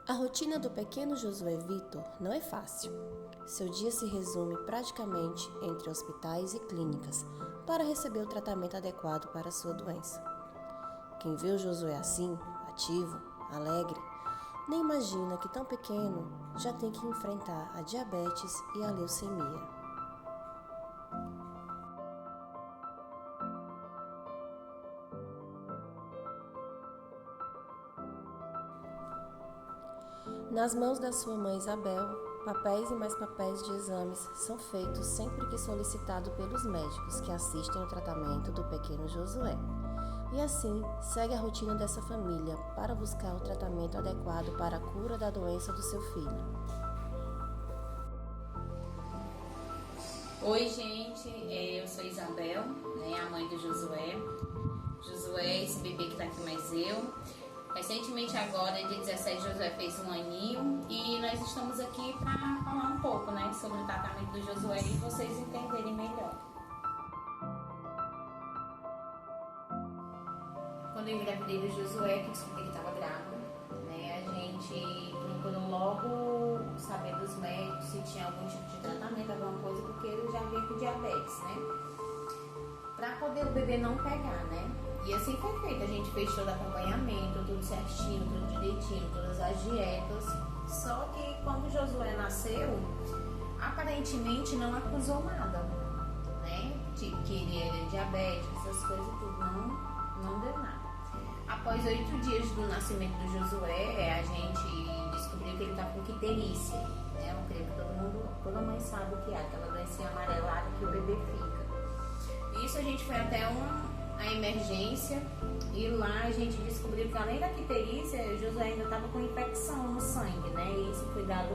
A rotina do pequeno Josué Vitor não é fácil. Seu dia se resume praticamente entre hospitais e clínicas para receber o tratamento adequado para a sua doença. Quem vê o Josué assim, ativo, alegre, nem imagina que tão pequeno já tem que enfrentar a diabetes e a leucemia. Nas mãos da sua mãe Isabel, papéis e mais papéis de exames são feitos sempre que solicitado pelos médicos que assistem ao tratamento do pequeno Josué. E assim, segue a rotina dessa família para buscar o tratamento adequado para a cura da doença do seu filho. Oi, gente, eu sou Isabel, a mãe do Josué. Josué, esse bebê que tá aqui mais eu. Recentemente agora, dia 17, Josué fez 1 aninho e nós estamos aqui para falar um pouco, sobre o tratamento do Josué e vocês entenderem melhor. Quando eu engravidei do Josué, que descobri que estava grávida, a gente procurou logo saber dos médicos se tinha algum tipo de tratamento, alguma coisa, porque ele já veio com diabetes, para poder o bebê não pegar, E assim foi feito, a gente fez todo acompanhamento, tudo certinho, tudo direitinho, todas as dietas. Só que quando o Josué nasceu, aparentemente não acusou nada, Tipo que ele era diabético, essas coisas tudo, não deu nada. Após 8 dias do nascimento do Josué, a gente descobriu que ele tá com icterícia, Eu creio que toda mãe sabe o que é, aquela doença amarelada que o bebê fica. Isso a gente foi até a emergência e lá a gente descobriu que além da icterícia, o Josué ainda estava com infecção no sangue, E isso foi dado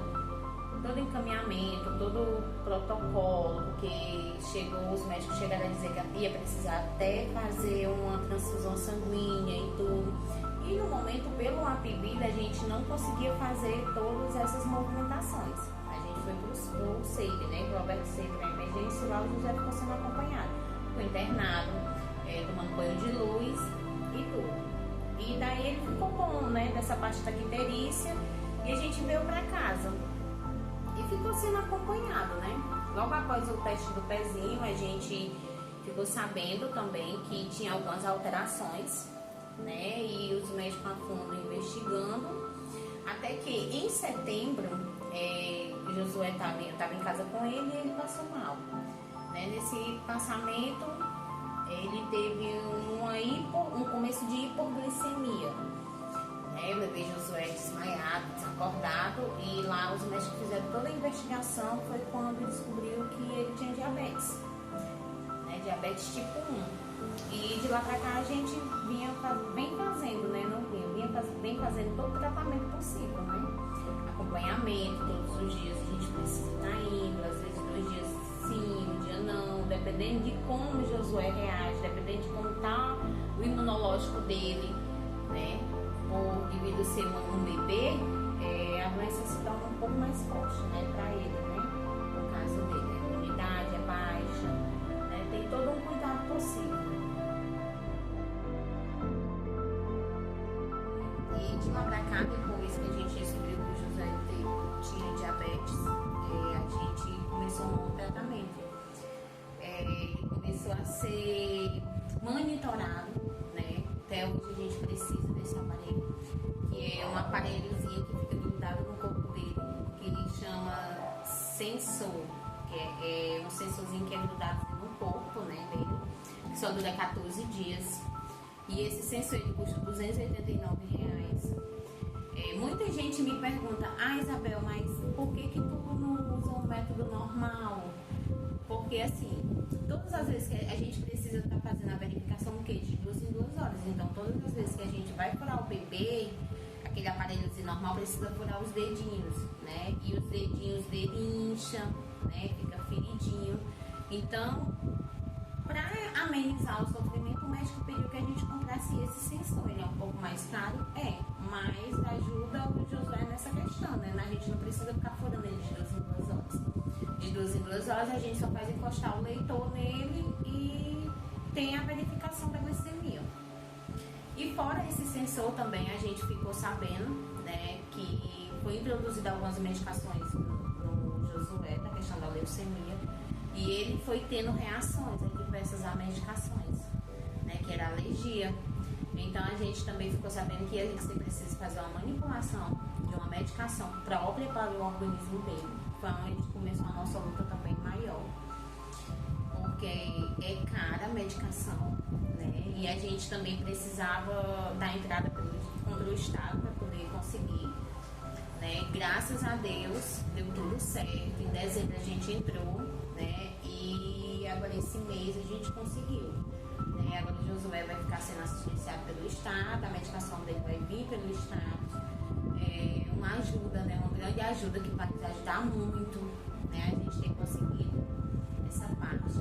todo encaminhamento, todo o protocolo, porque os médicos chegaram a dizer que ia precisar até fazer uma transfusão sanguínea e tudo. E no momento, pelo APBID, a gente não conseguia fazer todas essas movimentações. A gente foi pro SEIB, pro Alberto SEIB na emergência, e lá o José ficou sendo acompanhado. Foi internado, tomando banho de luz e tudo. E daí ele ficou bom, dessa parte da icterícia, e a gente veio pra casa. E ficou sendo acompanhado, Logo após o teste do pezinho, a gente ficou sabendo também que tinha algumas alterações, E os médicos a fundo investigando. Até que em setembro, o Josué estava em casa com ele e ele passou mal. Nesse passamento, ele teve um começo de hipoglicemia. O bebê Josué desmaiado, desacordado, e lá os médicos fizeram toda a investigação. Foi quando descobriu que ele tinha diabetes, diabetes tipo 1. E de lá pra cá a gente vem fazendo, vem fazendo todo o tratamento possível, Acompanhamento todos os dias, a gente precisa estar indo, às vezes 2 dias sim, 1 dia não, dependendo de como o Josué reage, dependendo de como tá o imunológico dele, Devido a ser um bebê, a doença se torna um pouco mais forte, para ele, No caso dele, a imunidade é baixa, tem todo um cuidado possível. E de lá pra cá, depois que a gente descobriu que o José tinha diabetes, a gente começou um tratamento. Ele começou a ser monitorado, Até hoje a gente precisa desse aparelho, que é um aparelhozinho que fica grudado no corpo dele, que ele chama sensor, que é um sensorzinho que é grudado no corpo, dele, que só dura 14 dias. E esse sensor ele custa R$289. Muita gente me pergunta, Isabel, mas por que tu não usa um método normal? Porque assim, todas as vezes que a gente precisa estar fazendo a verificação de 2 em 2 horas. Então, todas as vezes que a gente vai furar o bebê, aquele aparelhozinho normal precisa furar os dedinhos, E os dedinhos dele incham, Fica feridinho. Então, para amenizar o sofrimento, o médico pediu que a gente comprasse esse sensor. Ele é um pouco mais caro, mas ajuda o Josué nessa questão, A gente não precisa ficar furando ele de 2 em 2 horas. De 2 em 2 horas a gente só faz encostar o leitor nele e tem a verificação da glicemia. E fora esse sensor também a gente ficou sabendo, né, que foi introduzida algumas medicações no Josué, na questão da leucemia, e ele foi tendo reações adversas a medicações, né, que era alergia. Então a gente também ficou sabendo que a gente precisa fazer uma manipulação de uma medicação própria para o organismo dele. Foi onde começou a nossa luta também maior, porque é cara a medicação, né? E a gente também precisava da entrada contra o Estado para poder conseguir, né? Graças a Deus deu tudo certo. Em dezembro a gente entrou, né? E agora esse mês a gente conseguiu. Agora o Josué vai ficar sendo assistenciado pelo Estado, a medicação dele vai vir pelo Estado. É uma ajuda, né? Uma grande ajuda que vai nos ajudar muito, né? A gente tem conseguido essa parte.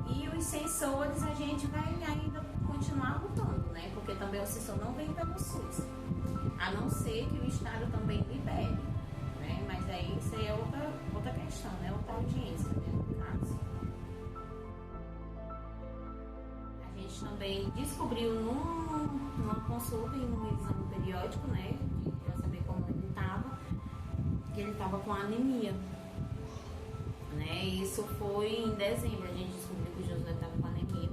E os sensores a gente vai ainda continuar lutando, né? Porque também o sensor não vem pelo SUS, a não ser que o Estado também libere, né? Mas aí isso é outra questão, né? Outra audiência, né? No caso. A gente também descobriu numa consulta e num exame periódico, né, para saber como ele estava, que ele estava com anemia, né? Isso foi em dezembro, a gente descobriu que o Josué estava com anemia.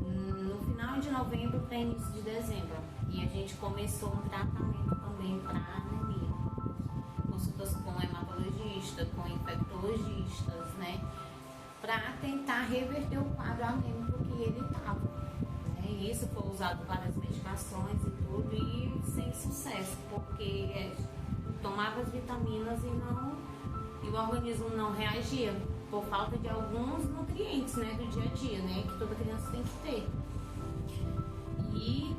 No final de novembro para início de dezembro, e a gente começou um tratamento também para anemia, consultas com hematologista, com infectologistas, né, para tentar reverter o quadro anêmico que ele estava, né? E isso foi usado várias medicações e tudo, e sem sucesso, porque tomava as vitaminas e o organismo não reagia por falta de alguns nutrientes, né, do dia a dia, né, que toda criança tem que ter. E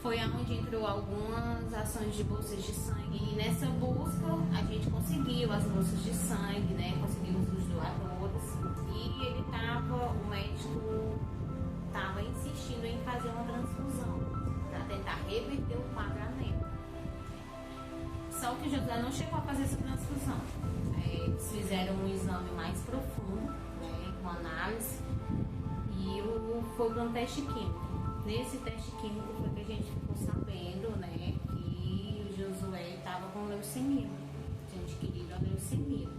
foi onde entrou algumas ações de bolsas de sangue, e nessa busca a gente conseguiu as bolsas de sangue, né, conseguimos os doadores. E o médico estava insistindo em fazer uma transfusão para tentar reverter o quadro anêmico. Só que o José não chegou a fazer essa transfusão. Eles fizeram um exame mais profundo, né, com análise, e foi para um teste químico. Nesse teste químico foi que a gente ficou sabendo, né, que o Josué estava com leucemia. Tinha adquirido a leucemia.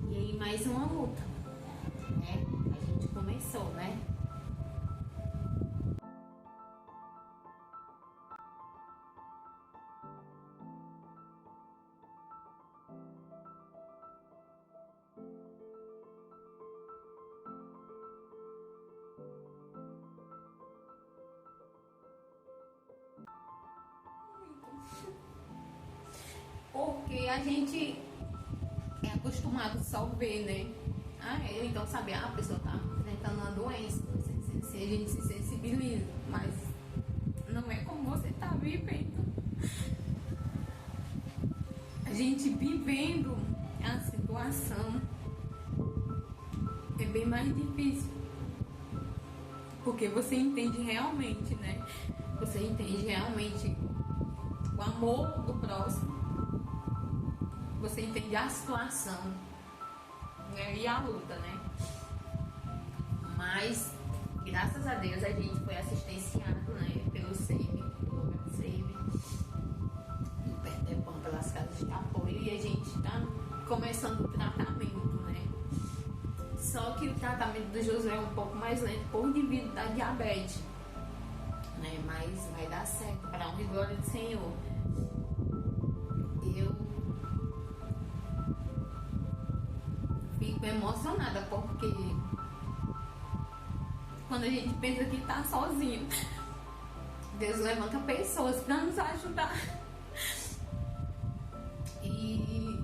E aí mais uma luta, né? A gente começou, né? Porque a gente é acostumado só ver, né? Então saber, a pessoa tá enfrentando uma doença, a gente se sensibiliza, mas não é como você tá vivendo. A gente vivendo a situação é bem mais difícil, porque você entende realmente, né? Você entende realmente o amor do próximo, você entende a situação, né? E a luta, né? Mas graças a Deus a gente foi assistenciado, né, pelo SEIB, pelo SEIB, do Pernambuco, pelas casas de apoio, e a gente tá começando o tratamento, né? Só que o tratamento do Josué é um pouco mais lento por devido da diabetes, né? Mas vai dar certo, para a honra e glória do Senhor. Eu fico emocionada porque quando a gente pensa que tá sozinho, Deus levanta pessoas para nos ajudar. E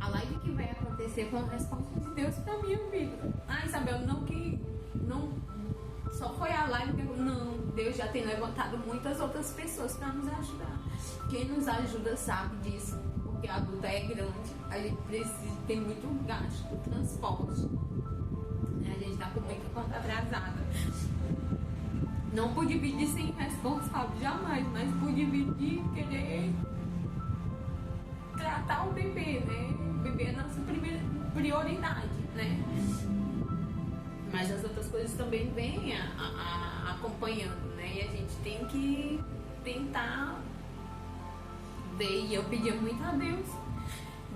a live que vai acontecer foi uma resposta de Deus pra minha vida. Isabel, não só foi a live que não, Deus já tem levantado muitas outras pessoas para nos ajudar. Quem nos ajuda sabe disso, porque a luta é grande, a gente precisa ter muito gasto do transporte. A gente tá com muita conta atrasada. Não por dividir sem responsável, jamais, mas por dividir querer tratar o bebê, né? O bebê é a nossa primeira prioridade, né? Mas as outras coisas também vêm acompanhando, né? E a gente tem que tentar ver. E eu pedia muito a Deus.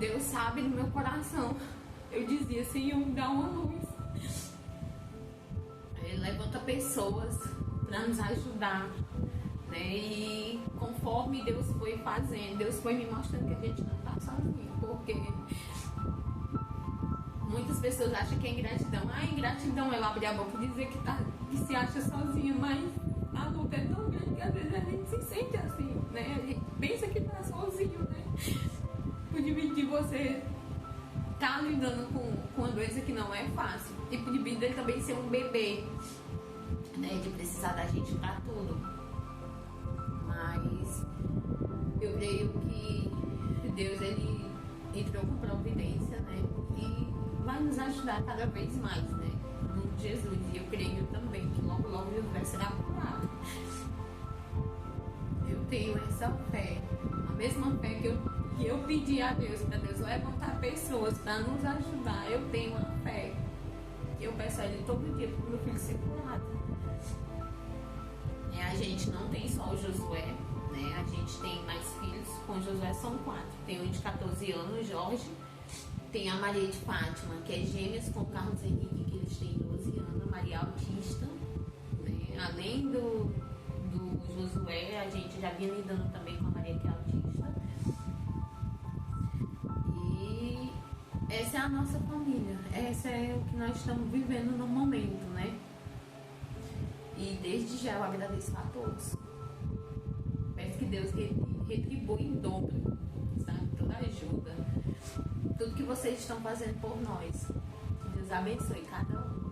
Deus sabe no meu coração. Eu dizia, Senhor, me dá uma luz. Ele levanta pessoas para nos ajudar, né? E conforme Deus foi fazendo, Deus foi me mostrando que a gente não está sozinho, porque muitas pessoas acham que é ingratidão. Ingratidão é abrir a boca e dizer que se acha sozinho, mas a luta é tão grande que às vezes a gente se sente assim, né? A gente pensa que está sozinho, né? Por dividir você tá lidando com uma doença que não é fácil. E por dividir ele também ser um bebê, né? De precisar da gente pra tudo. Mas eu creio que Deus, ele entrou com providência, né? E vai nos ajudar cada vez mais, né? No Jesus. E eu creio também que logo, logo Jesus vai ser curado. Eu tenho essa fé. A mesma fé que eu pedi a Deus, para Deus levantar pessoas para nos ajudar. Eu tenho uma fé. Eu peço a Ele todo dia para o meu filho ser curado. A gente não tem só o Josué, né? A gente tem mais filhos. Com o Josué são 4. Tem um de 14 anos, Jorge. Tem a Maria de Fátima, que é gêmeas com o Carlos Henrique, que eles têm 12 anos. A Maria autista, né? Além do Josué, a gente já vinha lidando também com a Maria, que é autista. E essa é a nossa família. Essa é o que nós estamos vivendo no momento, né? E desde já eu agradeço a todos. Peço que Deus retribua em dobro, sabe? Toda ajuda. Tudo que vocês estão fazendo por nós. Que Deus abençoe cada um.